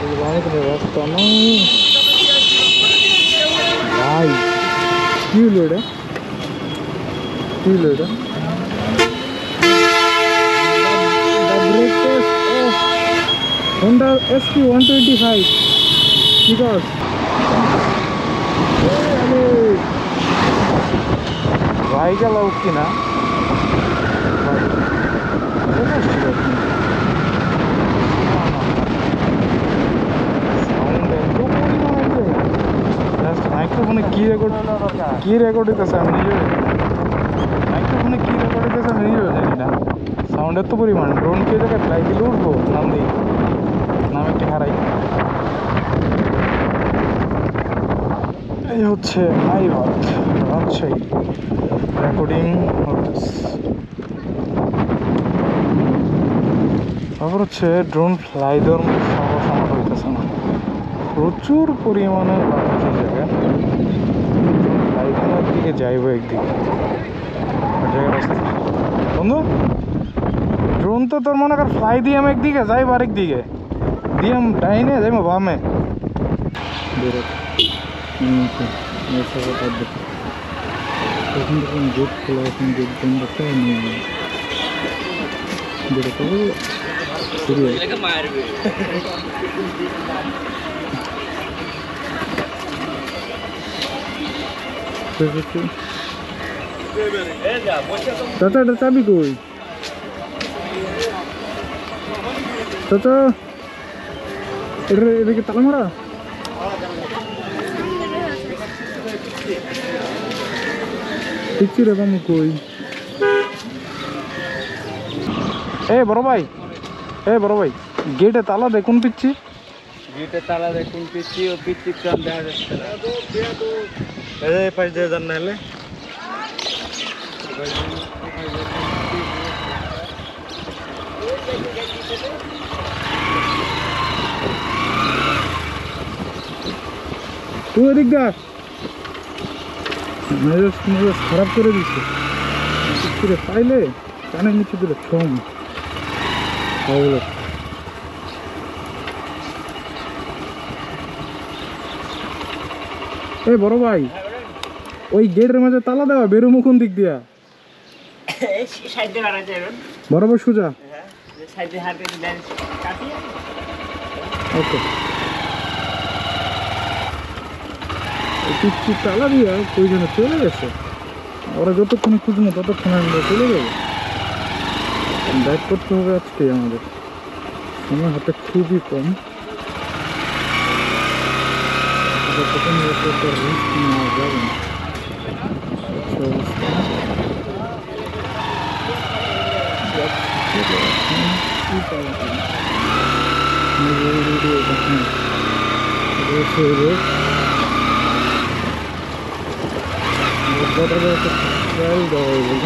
রাস্তা নয় ভাই, কি হলো এটা? কি হলো এটা? Honda SP125 because ভাই গেল কিনা মাইক্রোফোনে কি রেকর্ড হইতেছে আমি নিজে মাইক্রোফোনে কি রেকর্ড হইতেছে আমি নিজেও জানি না। সাউন্ড এত পরিমাণ, ড্রোন কে জায়গায় ফ্লাই দিলে উঠবো, নাম দিই নাম একটি হারাই। এই হচ্ছে হাইওয়াত রাজশাহী রেকর্ডিং হতেছে। তারপর হচ্ছে ড্রোন ফ্লাই দেওয়ার মধ্যে সমস্যা হইতেছে না, প্রচুর পরিমাণে বাতাস এই জায়গায়। ফ্লাই দেওয়ার দিকে যাইবো একদিকে বন্ধু, ড্রোন তো তোর মনে কর ফ্লাই দিয়ে আমি একদিকে যাইব, আরেক দিকে দিয়ে আমি ডাইনে যাইব বামে। গেট খোলা, এখন গেট বন্ধ করে নিয়ে শুরু হয়। চাচা এটা চাবি কই? চাচা এটা কি তালা মারা? পিচ্ছি রে বামু কই? এ বড় ভাই, গেটে তালা দেখুন পিচ্ছি, গেটে তালা দেখুন পিচ্ছি, ও পিচ্ছি কাম দেখা যাচ্ছে না। এই পাশ দিয়ে যান, নাহলে তুই এদিক দেখ, মেজাজ খারাপ করে দিচ্ছে। পাইলে কানের নিচে দিলে ছম বলো। এই বড় ভাই, ওই গেটের মাঝে তালা দেওয়া, বেরো মুখুন দিক দিয়া বরাবর সোজা। ওকে, পিচ্ছি তালা দিয়া কই যেন চলে গেছে। ওরা যতক্ষণে খুঁজবো ততক্ষণে আমরা চলে যাবো। ব্যাক করতে হবে আজকে, আমাদের সময় হাতে খুবই কম। রিস্ক নেওয়া যাবে না। ট্রায়াল দেওয়া হয়ে গেল,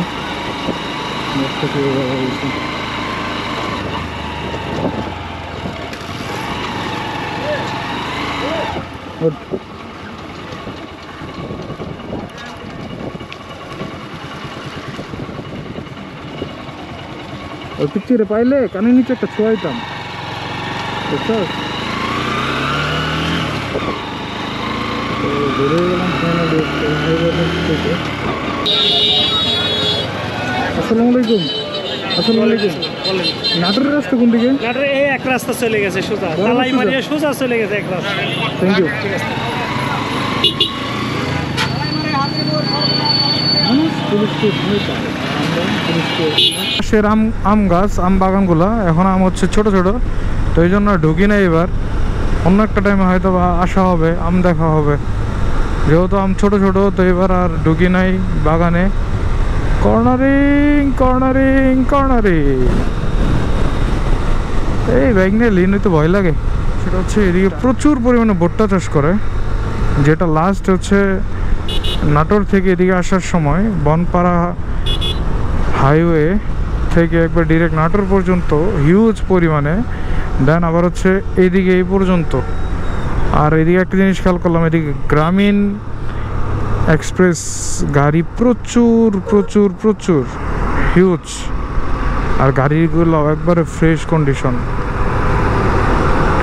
ওই পিকচারে পাইলে কানের নিচে একটা ছোঁয়াইতাম, বুঝছো? বেরিয়ে গেলাম থেকে। আসসালামু আলাইকুম। আসসালামু আলাইকুম। নাটোরের রাস্তা কোন দিকে? নাটোরে এই এক রাস্তা চলে গেছে সোজা, তালাই মারিয়ে সোজা চলে গেছে এক রাস্তা। Thank you. পাশের আম গাছ, আম বাগানগুলা এখন আম হচ্ছে ছোট ছোট, তো এই জন্য ঢুকি না। এবার অন্য একটা টাইমে হয়তো বা আসা হবে, আম দেখা হবে। যেহেতু আম ছোট ছোট, তো এবার আর ঢুকি নাই বাগানে। Cornering cornering cornering. এই বাইক নিয়ে লিন হইতে ভয় লাগে। সেটা হচ্ছে এদিকে প্রচুর পরিমাণে ভুট্টা চাষ করে, যেটা লাস্ট হচ্ছে নাটোর থেকে এদিকে আসার সময় বনপাড়া হাইওয়ে থেকে একবার ডিরেক্ট নাটোর পর্যন্ত হিউজ পরিমাণে, দেন আবার হচ্ছে এইদিকে এই পর্যন্ত। আর এদিকে একটা জিনিস খেয়াল করলাম, এদিকে গ্রামীণ এক্সপ্রেস গাড়ি প্রচুর প্রচুর প্রচুর হিউজ, আর গাড়িগুলো একবারে ফ্রেশ কন্ডিশন।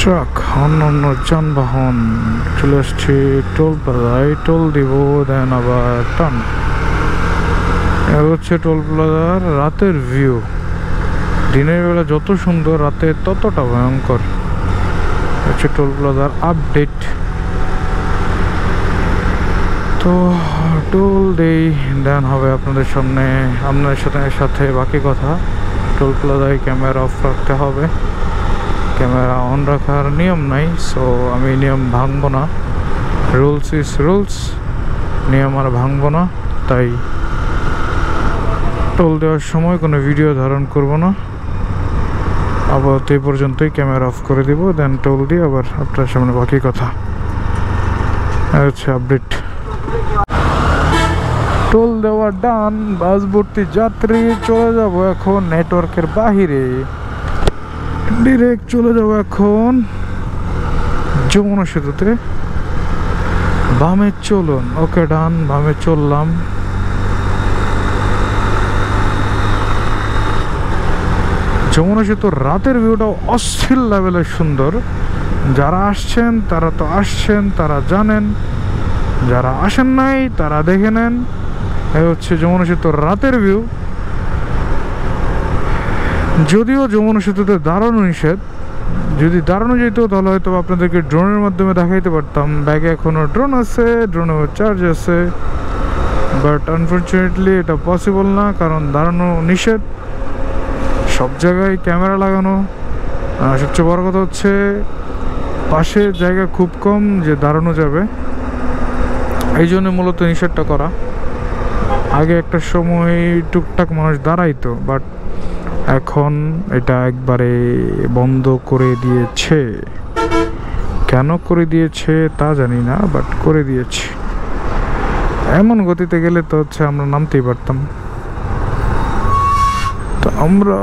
ট্রাক অন্যান্য যানবাহন চলে আসছে টোল প্লাজায়, টোল দিব দেন আবার টান। এটা হচ্ছে টোল প্লাজার রাতের ভিউ। দিনের বেলা যত সুন্দর, রাতে ততটা ভয়ঙ্কর। হচ্ছে টোল প্লাজার আপডেট। তো টোল দেই দেন হবে আপনাদের সামনে, আপনাদের সাথে বাকি কথা। টোল প্লাজায় ক্যামেরা অফ রাখতে হবে, ক্যামেরা অন রাখার নিয়ম নাই। সো আমি নিয়ম ভাঙবো না, রুলস ইজ রুলস, নিয়ম আর ভাঙবো না। তাই টোল দেওয়ার সময় কোনো ভিডিও ধারণ করব না। আপাতত এই পর্যন্তই, ক্যামেরা অফ করে দিব, দেন টোল দিয়ে আবার আপনার সামনে বাকি কথা। আচ্ছা, আপডেট। টোল দেওয়া ডান, বাস ভর্তি যাত্রী। চলে যাব এখন নেটওয়ার্কের বাহিরে, ডিরেক্ট চলে যাব এখন যমুনা সেতুতে। বামে চলুন। ওকে ডান, বামে চললাম। যমুনা সেতুর রাতের ভিউটা অস্থির লেভেলের সুন্দর। যারা আসছেন তারা তো আসছেন, তারা জানেন। যারা আসেন নাই তারা দেখে নেন। এই হচ্ছে যমুনা সেতুর রাতের ভিউ। যদিও যমুনা সেতুতে দাঁড়ানো নিষেধ, যদি দাঁড়ানো যেত তাহলে হয়তো আপনাদেরকে ড্রোনের মাধ্যমে দেখাইতে পারতাম। ব্যাগে এখনও ড্রোন আছে, ড্রোনেও চার্জ আছে, বাট আনফর্চুনেটলি এটা পসিবল না, কারণ দাঁড়ানো নিষেধ। সব জায়গায় ক্যামেরা লাগানো। সবচেয়ে বড় কথা হচ্ছে পাশে জায়গা খুব কম যে দাঁড়ানো যাবে, এই জন্য মূলত নিষেধটা করা। আগে একটা সময় টুকটাক মানুষ দাঁড়াইতো, বাট এখন এটা একবারে বন্ধ করে দিয়েছে। কেন করে দিয়েছে তা জানি না, বাট করে দিয়েছে। এমন গতিতে গেলে তো হচ্ছে আমরা নামতেই পারতাম। তো আমরা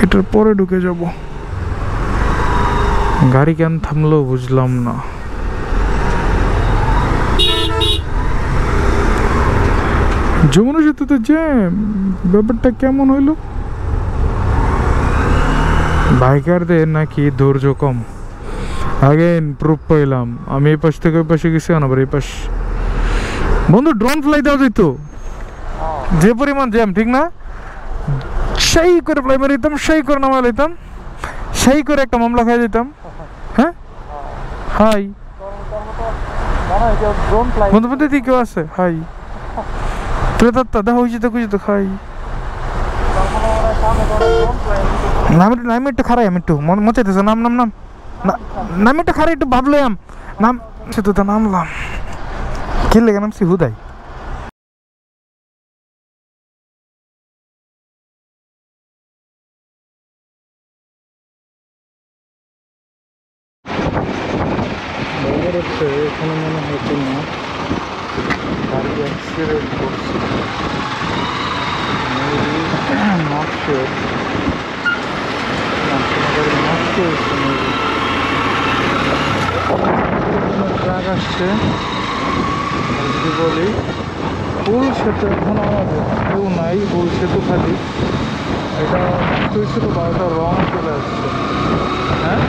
এটার পরে ঢুকে যাব। গাড়ি কেন থামলো বুঝলাম না। যমুনা সেতুতে জ্যাম, ব্যাপারটা কেমন হইলো? বাইকারদের নাকি ধৈর্য কম। আগেন প্রুফ পাইলাম। আমি এই পাশ থেকে ওই পাশে গেছি, আবার এই পাশ। বন্ধু, ড্রোন ফ্লাই দেওয়া যেত, যে পরিমাণ জ্যাম, ঠিক না? সেই করে ফ্লাই মেরে দিতাম, সেই করে নামাই লইতাম, সেই করে একটা মামলা খাই দিতাম। হ্যাঁ, হাই বন্ধু, বন্ধু তুই কেউ আছে? হাই তুই তো দেখা হয়েছে, তো খুঁজে তো খাই। নাম একটু খারাই, আমি একটু মচাইতেছে। নাম নাম নাম নাম একটু খারাই, একটু ভাবলাম নাম সে তো নামলাম। খেলে নামছি হুদাই। এখানে মনে হতো না গাড়ি অ্যাক্সিডেন্ট করছে, নট শিওর। ট্রাক আসছে। যদি বলি ফুল সেতু এখন আমাদের কেউ নাই, ফুল সেতু খালি। এটা হয়েছিল 12টার রং চলে আসছে। হ্যাঁ,